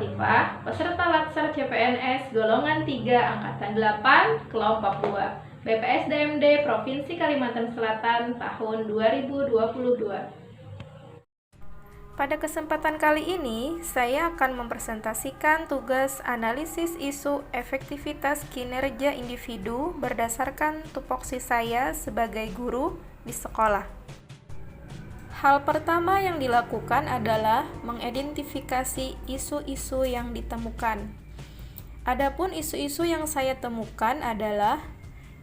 Latifah, peserta Latsar CPNS golongan 3 angkatan 8 kelompok 2 BPSDMD Provinsi Kalimantan Selatan tahun 2022. Pada kesempatan kali ini, saya akan mempresentasikan tugas analisis isu efektivitas kinerja individu berdasarkan tupoksi saya sebagai guru di sekolah. Hal pertama yang dilakukan adalah mengidentifikasi isu-isu yang ditemukan. Adapun isu-isu yang saya temukan adalah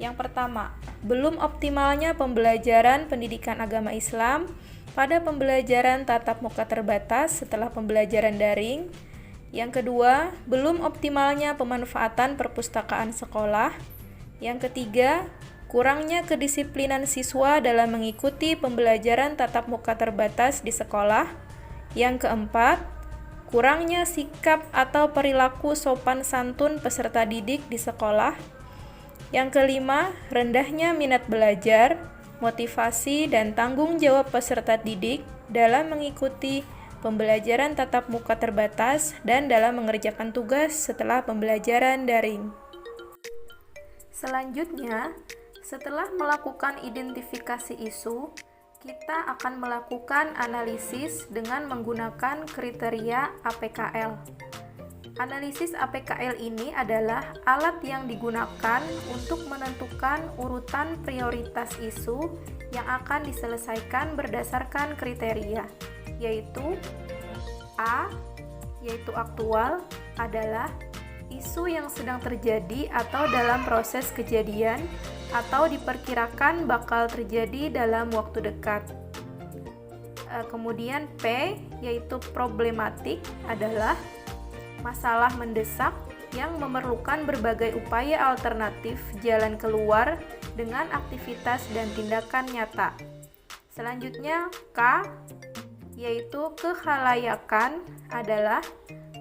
yang pertama, belum optimalnya pembelajaran pendidikan agama Islam pada pembelajaran tatap muka terbatas setelah pembelajaran daring. Yang kedua, belum optimalnya pemanfaatan perpustakaan sekolah. Yang ketiga, kurangnya kedisiplinan siswa dalam mengikuti pembelajaran tatap muka terbatas di sekolah. Yang keempat, kurangnya sikap atau perilaku sopan santun peserta didik di sekolah. Yang kelima, rendahnya minat belajar, motivasi, dan tanggung jawab peserta didik dalam mengikuti pembelajaran tatap muka terbatas dan dalam mengerjakan tugas setelah pembelajaran daring. Selanjutnya, setelah melakukan identifikasi isu, kita akan melakukan analisis dengan menggunakan kriteria APKL. Analisis APKL ini adalah alat yang digunakan untuk menentukan urutan prioritas isu yang akan diselesaikan berdasarkan kriteria, yaitu A, yaitu aktual, adalah isu yang sedang terjadi atau dalam proses kejadian atau diperkirakan bakal terjadi dalam waktu dekat. Kemudian P, yaitu problematik, adalah masalah mendesak yang memerlukan berbagai upaya alternatif jalan keluar dengan aktivitas dan tindakan nyata. Selanjutnya K, yaitu kekhalayakan, adalah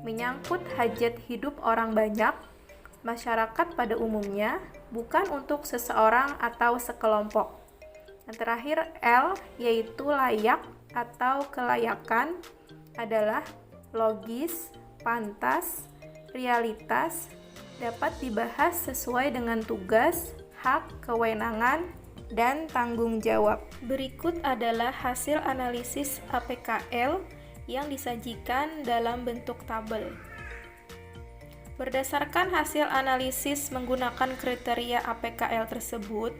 menyangkut hajat hidup orang banyak, masyarakat pada umumnya, bukan untuk seseorang atau sekelompok. Yang terakhir L, yaitu layak atau kelayakan, adalah logis, pantas, realitas, dapat dibahas sesuai dengan tugas, hak, kewenangan, dan tanggung jawab. Berikut adalah hasil analisis APKL yang disajikan dalam bentuk tabel. Berdasarkan hasil analisis menggunakan kriteria APKL tersebut,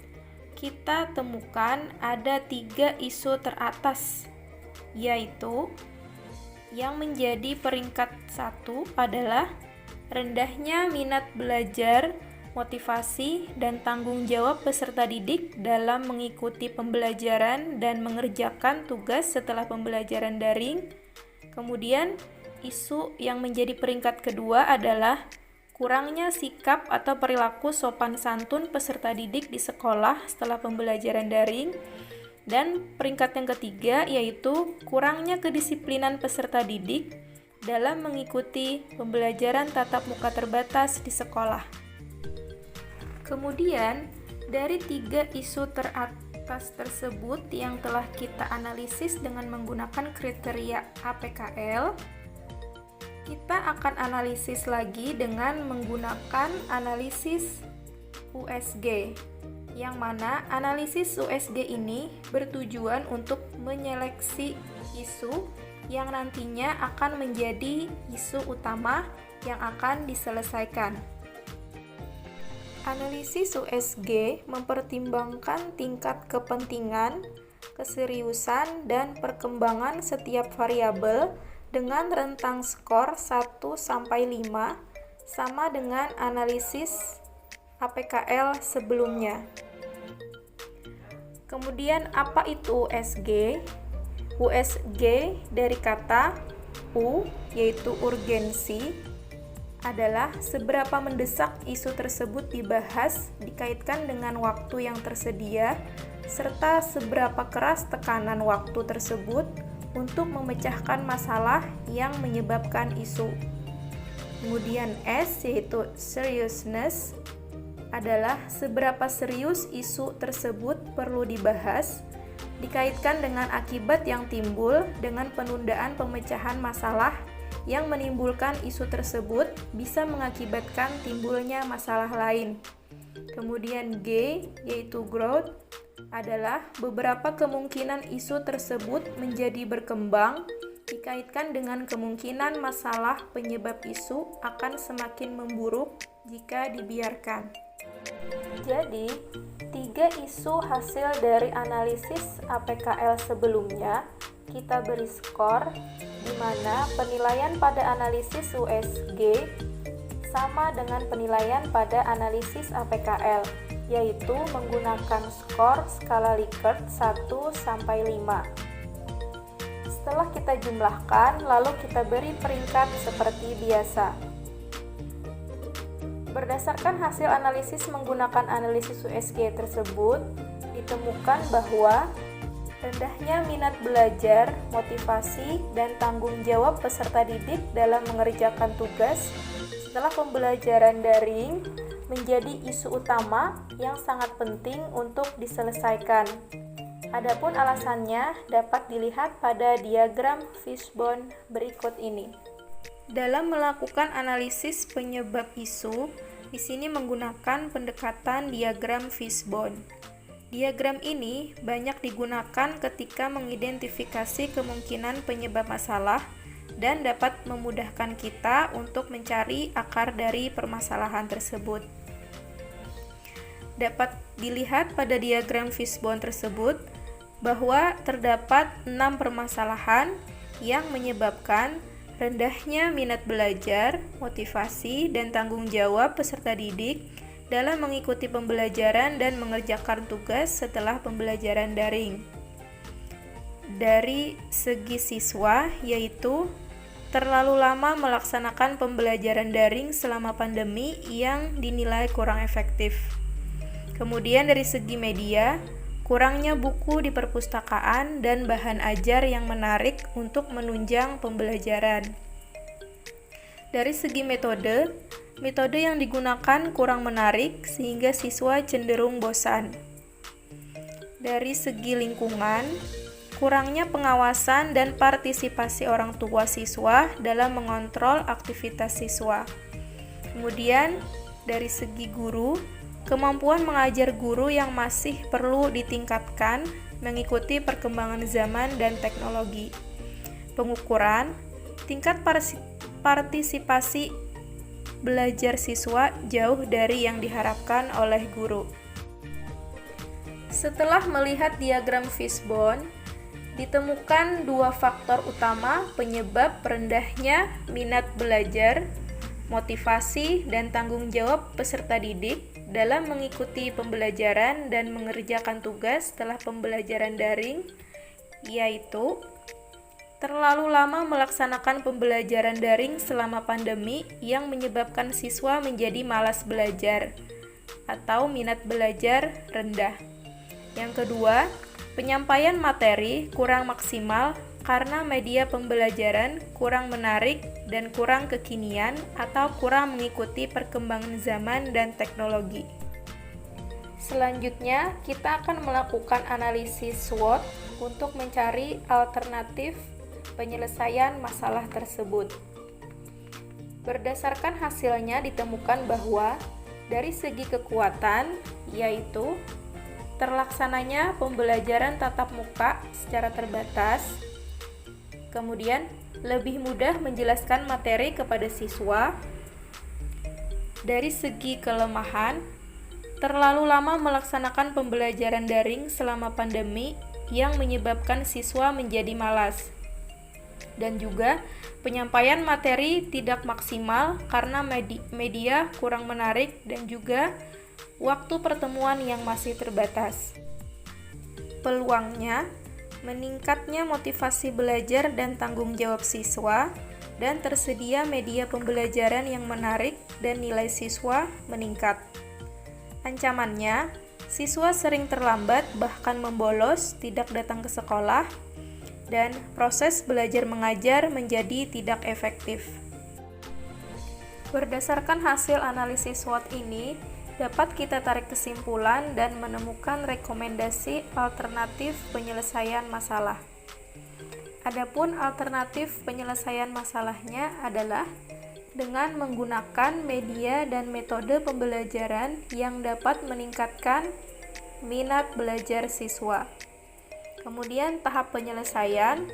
kita temukan ada 3 isu teratas, yaitu yang menjadi peringkat 1 adalah rendahnya minat belajar, motivasi, dan tanggung jawab peserta didik dalam mengikuti pembelajaran dan mengerjakan tugas setelah pembelajaran daring. Kemudian, isu yang menjadi peringkat kedua adalah kurangnya sikap atau perilaku sopan santun peserta didik di sekolah setelah pembelajaran daring. Dan peringkat yang ketiga yaitu kurangnya kedisiplinan peserta didik dalam mengikuti pembelajaran tatap muka terbatas di sekolah. Kemudian, dari 3 isu teratas tersebut yang telah kita analisis dengan menggunakan kriteria APKL, kita akan analisis lagi dengan menggunakan analisis USG, yang mana analisis USG ini bertujuan untuk menyeleksi isu yang nantinya akan menjadi isu utama yang akan diselesaikan. Analisis USG mempertimbangkan tingkat kepentingan, keseriusan, dan perkembangan setiap variabel dengan rentang skor 1-5 sama dengan analisis APKL sebelumnya. Kemudian apa itu USG? USG dari kata U, yaitu urgensi, adalah seberapa mendesak isu tersebut dibahas dikaitkan dengan waktu yang tersedia, serta seberapa keras tekanan waktu tersebut untuk memecahkan masalah yang menyebabkan isu. Kemudian S, yaitu seriousness, adalah seberapa serius isu tersebut perlu dibahas dikaitkan dengan akibat yang timbul dengan penundaan pemecahan masalah yang menimbulkan isu tersebut bisa mengakibatkan timbulnya masalah lain. Kemudian G, yaitu growth, adalah beberapa kemungkinan isu tersebut menjadi berkembang dikaitkan dengan kemungkinan masalah penyebab isu akan semakin memburuk jika dibiarkan. Jadi, 3 isu hasil dari analisis APKL sebelumnya kita beri skor, di mana penilaian pada analisis USG sama dengan penilaian pada analisis APKL, yaitu menggunakan skor skala Likert 1-5. Setelah kita jumlahkan, lalu kita beri peringkat seperti biasa. Berdasarkan hasil analisis menggunakan analisis USG tersebut, ditemukan bahwa rendahnya minat belajar, motivasi, dan tanggung jawab peserta didik dalam mengerjakan tugas setelah pembelajaran daring menjadi isu utama yang sangat penting untuk diselesaikan. Adapun alasannya dapat dilihat pada diagram fishbone berikut ini. Dalam melakukan analisis penyebab isu, di sini menggunakan pendekatan diagram fishbone. Diagram ini banyak digunakan ketika mengidentifikasi kemungkinan penyebab masalah dan dapat memudahkan kita untuk mencari akar dari permasalahan tersebut. Dapat dilihat pada diagram fishbone tersebut bahwa terdapat 6 permasalahan yang menyebabkan rendahnya minat belajar, motivasi, dan tanggung jawab peserta didik dalam mengikuti pembelajaran dan mengerjakan tugas setelah pembelajaran daring. Dari segi siswa, yaitu terlalu lama melaksanakan pembelajaran daring selama pandemi yang dinilai kurang efektif. Kemudian dari segi media, kurangnya buku di perpustakaan dan bahan ajar yang menarik untuk menunjang pembelajaran. Dari segi metode yang digunakan kurang menarik sehingga siswa cenderung bosan. Dari segi lingkungan, kurangnya pengawasan dan partisipasi orang tua siswa dalam mengontrol aktivitas siswa. Kemudian, dari segi guru, kemampuan mengajar guru yang masih perlu ditingkatkan mengikuti perkembangan zaman dan teknologi. Pengukuran, tingkat partisipasi belajar siswa jauh dari yang diharapkan oleh guru. Setelah melihat diagram fishbone, ditemukan 2 faktor utama penyebab rendahnya minat belajar, motivasi, dan tanggung jawab peserta didik dalam mengikuti pembelajaran dan mengerjakan tugas setelah pembelajaran daring, yaitu terlalu lama melaksanakan pembelajaran daring selama pandemi yang menyebabkan siswa menjadi malas belajar atau minat belajar rendah. Yang kedua, penyampaian materi kurang maksimal karena media pembelajaran kurang menarik dan kurang kekinian atau kurang mengikuti perkembangan zaman dan teknologi. Selanjutnya, kita akan melakukan analisis SWOT untuk mencari alternatif penyelesaian masalah tersebut. Berdasarkan hasilnya ditemukan bahwa dari segi kekuatan, yaitu terlaksananya pembelajaran tatap muka secara terbatas, kemudian lebih mudah menjelaskan materi kepada siswa. Dari segi kelemahan, terlalu lama melaksanakan pembelajaran daring selama pandemi yang menyebabkan siswa menjadi malas. Dan juga penyampaian materi tidak maksimal karena media kurang menarik dan juga waktu pertemuan yang masih terbatas. Peluangnya, meningkatnya motivasi belajar dan tanggung jawab siswa, dan tersedia media pembelajaran yang menarik dan nilai siswa meningkat. Ancamannya, siswa sering terlambat bahkan membolos, tidak datang ke sekolah, dan proses belajar mengajar menjadi tidak efektif. Berdasarkan hasil analisis SWOT ini, dapat kita tarik kesimpulan dan menemukan rekomendasi alternatif penyelesaian masalah. Adapun alternatif penyelesaian masalahnya adalah dengan menggunakan media dan metode pembelajaran yang dapat meningkatkan minat belajar siswa. Kemudian tahap penyelesaian,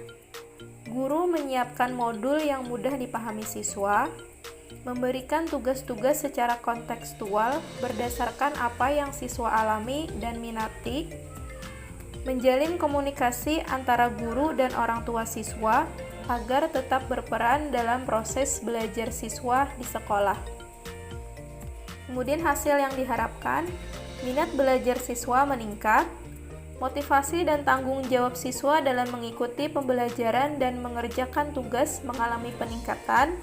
guru menyiapkan modul yang mudah dipahami siswa, memberikan tugas-tugas secara kontekstual berdasarkan apa yang siswa alami dan minati, menjalin komunikasi antara guru dan orang tua siswa agar tetap berperan dalam proses belajar siswa di sekolah. Kemudian hasil yang diharapkan, minat belajar siswa meningkat, motivasi dan tanggung jawab siswa dalam mengikuti pembelajaran dan mengerjakan tugas mengalami peningkatan,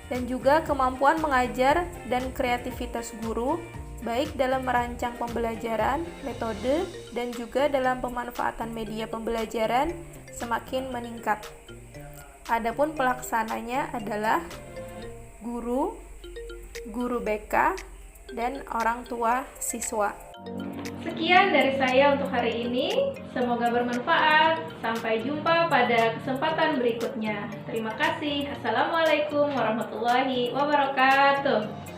dan juga kemampuan mengajar dan kreativitas guru baik dalam merancang pembelajaran, metode, dan juga dalam pemanfaatan media pembelajaran semakin meningkat. Adapun pelaksananya adalah guru, guru BK, dan orang tua siswa. Sekian dari saya untuk hari ini. Semoga bermanfaat. Sampai jumpa pada kesempatan berikutnya. Terima kasih. Assalamualaikum warahmatullahi wabarakatuh.